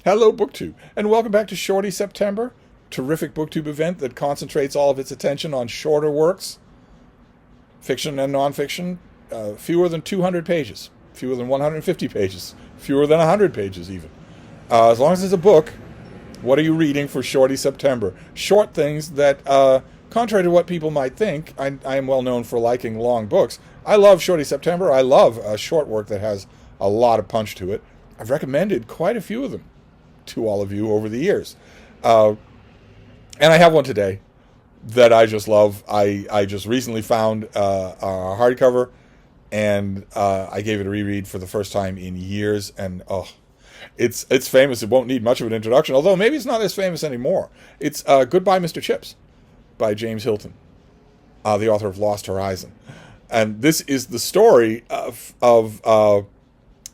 Hello, BookTube, and welcome back to Shorty September, terrific BookTube event that concentrates all of its attention on shorter works, fiction and nonfiction, fewer than 200 pages, fewer than 150 pages, fewer than 100 pages even. As long as it's a book, what are you reading for Shorty September? Short things that, contrary to what people might think, I am well known for liking long books. I love Shorty September. I love a short work that has a lot of punch to it. I've recommended quite a few of them to all of you over the years. And I have one today that I just love. I just recently found a hardcover, and I gave it a reread for the first time in years, and it's famous. It won't need much of an introduction, although maybe it's not as famous anymore. It's Goodbye, Mr. Chips by James Hilton, the author of Lost Horizon. And this is the story from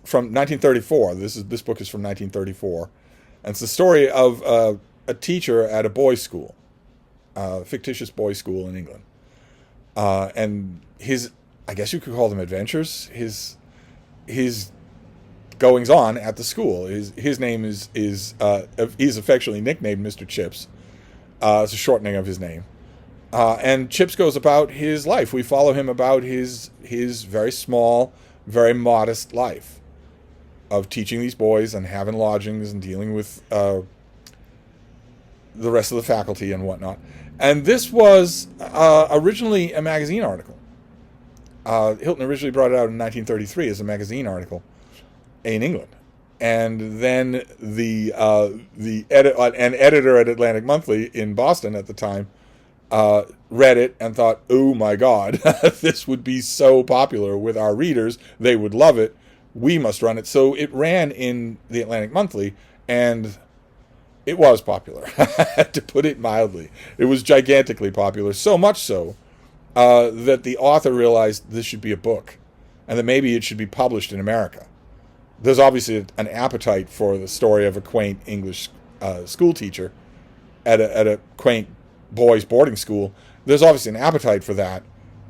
1934. This book is from 1934. And it's the story of a teacher at a boys' school, fictitious boys' school in England. And his, I guess you could call them adventures, his goings on at the school. His name is he's affectionately nicknamed Mr. Chips. It's a shortening of his name. And Chips goes about his life. We follow him about his very small, very modest life of teaching these boys and having lodgings and dealing with the rest of the faculty and whatnot. And this was originally a magazine article. Hilton originally brought it out in 1933 as a magazine article in England. And then an editor at Atlantic Monthly in Boston at the time read it and thought, oh my God, this would be so popular with our readers. They would love it. We must run it. So it ran in the Atlantic Monthly, and it was popular, to put it mildly. It was gigantically popular, so much so that the author realized this should be a book, and that maybe it should be published in America. There's obviously an appetite for the story of a quaint English school teacher at a quaint boys' boarding school. There's obviously an appetite for that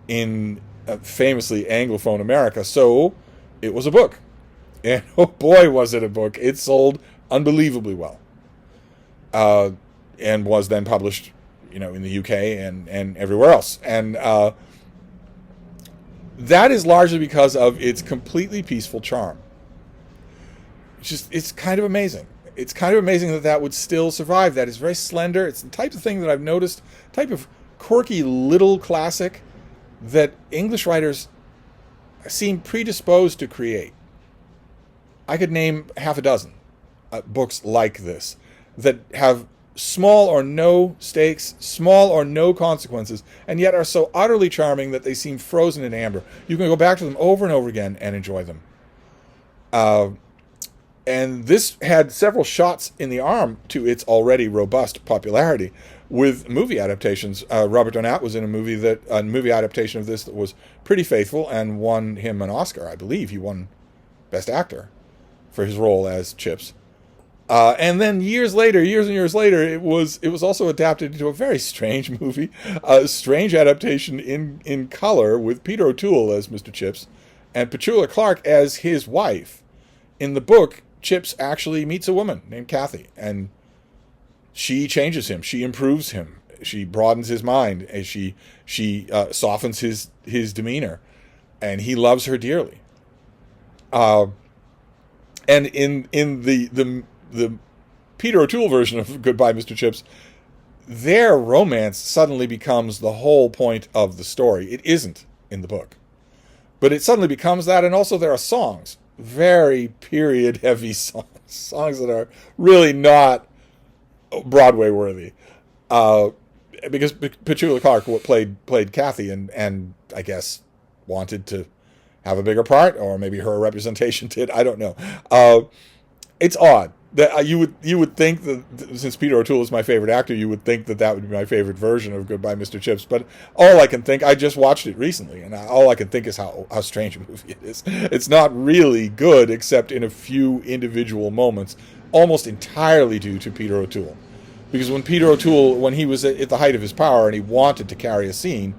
in famously Anglophone America, so it was a book. And oh boy, was it a book. It sold unbelievably well. And was then published, in the UK and everywhere else. And that is largely because of its completely peaceful charm. It's kind of amazing. It's kind of amazing that would still survive. That is very slender. It's the type of thing that I've noticed, type of quirky little classic that English writers seem predisposed to create. I could name half a dozen books like this that have small or no stakes, small or no consequences, and yet are so utterly charming that they seem frozen in amber. You can go back to them over and over again and enjoy them. And this had several shots in the arm to its already robust popularity with movie adaptations. Robert Donat was in a movie adaptation of this that was pretty faithful and won him an Oscar. I believe he won Best Actor for his role as Chips. And then years and years later, it was also adapted into a very strange movie, a strange adaptation in color with Peter O'Toole as Mr. Chips and Petula Clark as his wife. In the book, Chips actually meets a woman named Kathy, and she changes him. She improves him. She broadens his mind. And she softens his demeanor, and he loves her dearly. And in the Peter O'Toole version of Goodbye, Mr. Chips, their romance suddenly becomes the whole point of the story. It isn't in the book, but it suddenly becomes that. And also there are songs, very period-heavy songs that are really not Broadway-worthy. Because Petula Clark played Kathy and I guess wanted to have a bigger part, or maybe her representation did. I don't know. It's odd that you would think that since Peter O'Toole is my favorite actor, you would think that would be my favorite version of Goodbye, Mr. Chips. But all I can think, I just watched it recently, and all I can think is how strange a movie it is. It's not really good, except in a few individual moments, almost entirely due to Peter O'Toole. Because when he was at the height of his power and he wanted to carry a scene,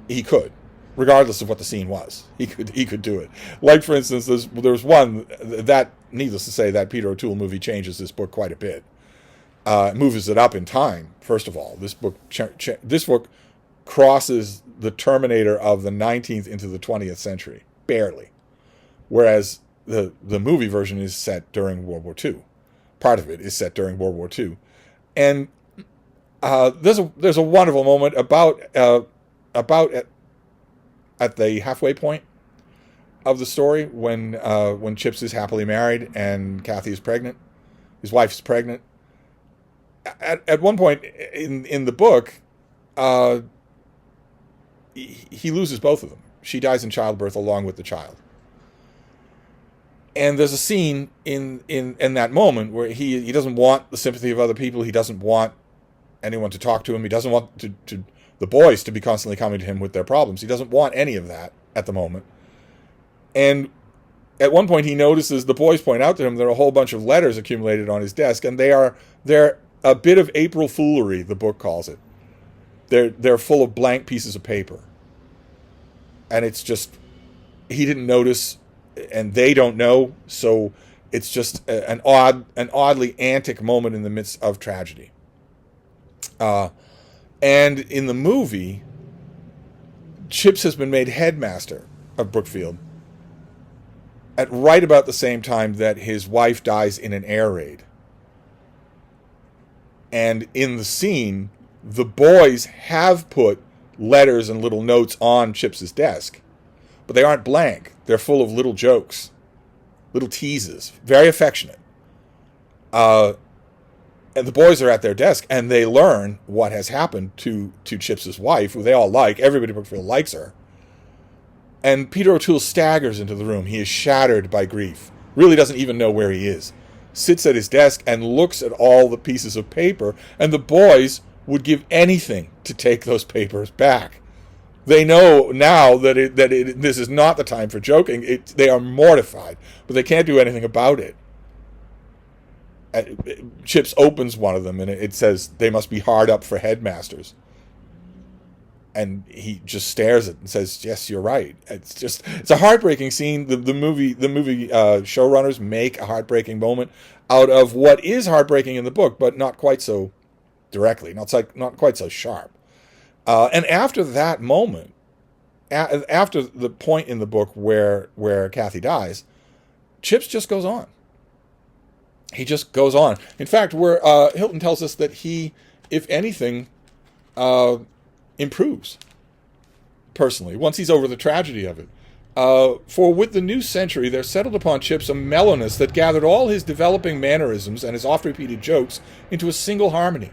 he could. regardless of what the scene was. He could do it. Like, for instance, there's one that, needless to say, that Peter O'Toole movie changes this book quite a bit. Moves it up in time. First of all, this book crosses the Terminator of the 19th into the 20th century, barely. Whereas the movie version is set during World War II. Part of it is set during World War II, and there's a wonderful moment about at the halfway point of the story when Chips is happily married and Kathy is pregnant. His wife is pregnant. At one point in the book, he loses both of them. She dies in childbirth along with the child. And there's a scene in that moment where he doesn't want the sympathy of other people. He doesn't want anyone to talk to him. He doesn't want the boys to be constantly coming to him with their problems. He doesn't want any of that at the moment. And at one point he notices the boys point out to him there are a whole bunch of letters accumulated on his desk, and they're a bit of April foolery, the book calls it. They're full of blank pieces of paper. And it's just, he didn't notice, and they don't know, so it's just an oddly antic moment in the midst of tragedy. And in the movie, Chips has been made headmaster of Brookfield at right about the same time that his wife dies in an air raid. And in the scene, the boys have put letters and little notes on Chips's desk, but they aren't blank. They're full of little jokes, little teases, very affectionate. And the boys are at their desk, and they learn what has happened to Chips's wife, who they all like. Everybody at Brookfield likes her. And Peter O'Toole staggers into the room. He is shattered by grief. Really doesn't even know where he is. Sits at his desk and looks at all the pieces of paper, and the boys would give anything to take those papers back. They know now that this is not the time for joking. They are mortified, but they can't do anything about it. Chips opens one of them, and it says they must be hard up for headmasters. And he just stares at it and says, "Yes, you're right." It's a heartbreaking scene. The movie showrunners make a heartbreaking moment out of what is heartbreaking in the book, but not quite so directly, not quite so sharp. And after that moment, after the point in the book where Kathy dies, Chips just goes on. He just goes on. In fact, where Hilton tells us that he, if anything, improves personally once he's over the tragedy of it. For with the new century, there settled upon Chips a mellowness that gathered all his developing mannerisms and his oft-repeated jokes into a single harmony.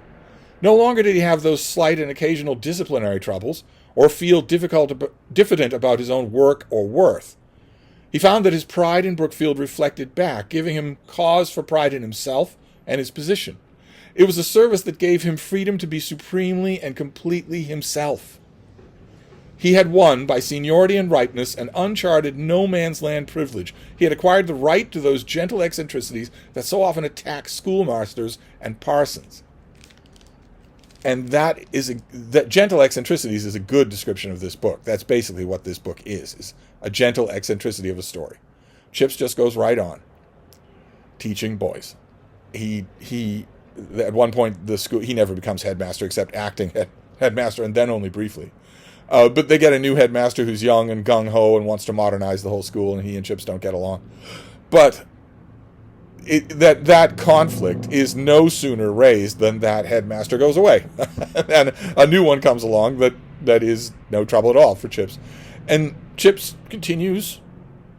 No longer did he have those slight and occasional disciplinary troubles, or feel diffident about his own work or worth. He found that his pride in Brookfield reflected back, giving him cause for pride in himself and his position. It was a service that gave him freedom to be supremely and completely himself. He had won, by seniority and ripeness, an uncharted no-man's-land privilege. He had acquired the right to those gentle eccentricities that so often attack schoolmasters and parsons. And that gentle eccentricities is a good description of this book. That's basically what this book is a gentle eccentricity of a story. Chips just goes right on, teaching boys. He at one point, the school, he never becomes headmaster except acting headmaster, and then only briefly. But they get a new headmaster who's young and gung-ho and wants to modernize the whole school, and he and Chips don't get along. But that conflict is no sooner raised than that headmaster goes away. And a new one comes along that is no trouble at all for Chips. And Chips continues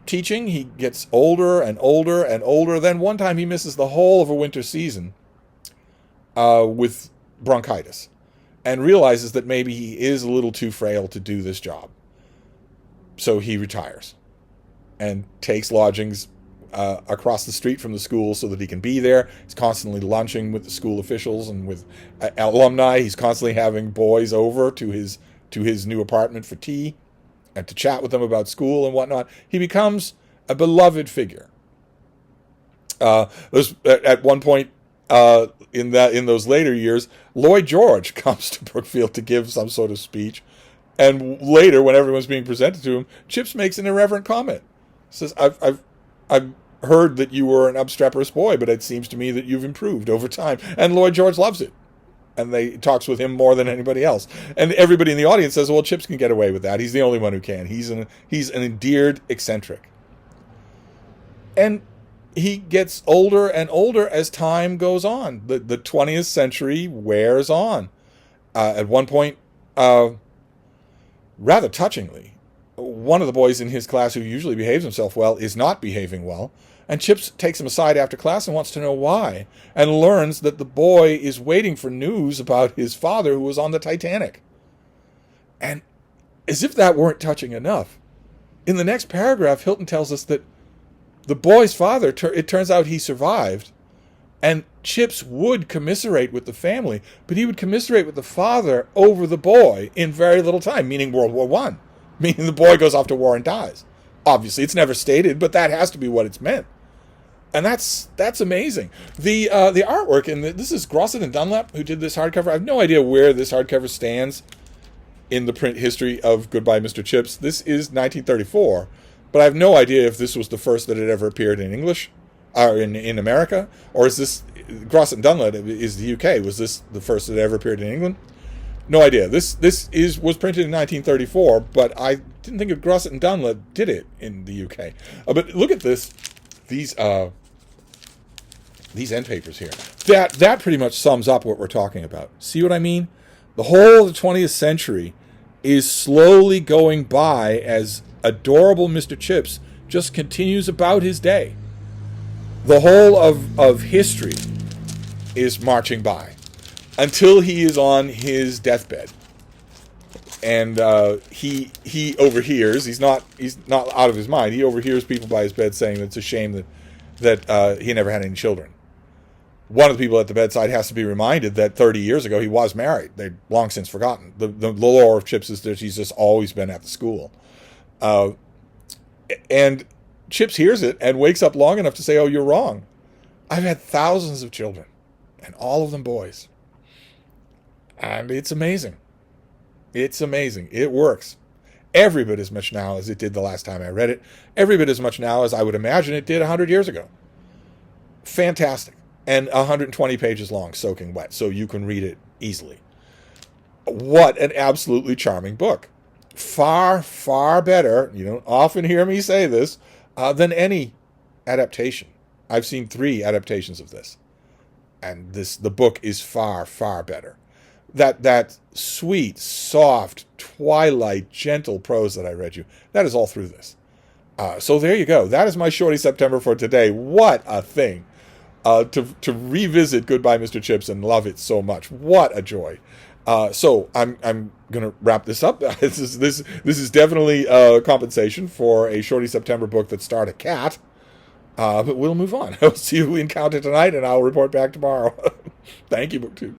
teaching. He gets older and older and older. Then one time he misses the whole of a winter season with bronchitis, and realizes that maybe he is a little too frail to do this job. So he retires and takes lodgings across the street from the school so that he can be there. He's constantly lunching with the school officials and with alumni. He's constantly having boys over to his new apartment for tea and to chat with them about school and whatnot. He becomes a beloved figure. At one point, in those later years, Lloyd George comes to Brookfield to give some sort of speech, And later, when everyone's being presented to him, Chips makes an irreverent comment. Says, I've heard that you were an obstreperous boy, but it seems to me that you've improved over time. And Lloyd George loves it. And they talks with him more than anybody else. And everybody in the audience says, well, Chips can get away with that. He's the only one who can. He's an endeared eccentric. And he gets older and older as time goes on. The 20th century wears on. At one point, rather touchingly, one of the boys in his class who usually behaves himself well is not behaving well. And Chips takes him aside after class and wants to know why, and learns that the boy is waiting for news about his father who was on the Titanic. And as if that weren't touching enough, in the next paragraph, Hilton tells us that the boy's father, it turns out he survived, and Chips would commiserate with the family, but he would commiserate with the father over the boy in very little time, meaning World War I, meaning the boy goes off to war and dies. Obviously, it's never stated, but that has to be what it's meant. And that's amazing. The artwork, and this is Grosset and Dunlap who did this hardcover. I have no idea where this hardcover stands in the print history of Goodbye, Mr. Chips. This is 1934, but I have no idea if this was the first that had ever appeared in English, or in America, or is this, Grosset and Dunlap is the UK. Was this the first that ever appeared in England? No idea. This was printed in 1934, but I didn't think of Grosset and Dunlap did it in the UK. But look at this. These end papers here. That pretty much sums up what we're talking about. See what I mean? The whole of the 20th century is slowly going by as adorable Mr. Chips just continues about his day. The whole of history is marching by until he is on his deathbed. And he overhears, he's not out of his mind, he overhears people by his bed saying that it's a shame that he never had any children. One of the people at the bedside has to be reminded that 30 years ago he was married. They'd long since forgotten. The lore of Chips is that he's just always been at the school. And Chips hears it and wakes up long enough to say, oh, you're wrong. I've had thousands of children, and all of them boys. And it's amazing. It's amazing. It works. Every bit as much now as it did the last time I read it. Every bit as much now as I would imagine it did 100 years ago. Fantastic. And 120 pages long, soaking wet, so you can read it easily. What an absolutely charming book. Far, far better, you don't often hear me say this, than any adaptation. I've seen 3 adaptations of this. And the book is far, far better. That sweet, soft, twilight, gentle prose that I read you, that is all through this. So there you go. That is my Shorty September for today. What a thing. To revisit Goodbye, Mr. Chips and love it so much. What a joy. So I'm going to wrap this up. This is definitely compensation for a Shorty September book that starred a cat. But we'll move on. I'll see you who we encounter tonight, and I'll report back tomorrow. Thank you, BookTube.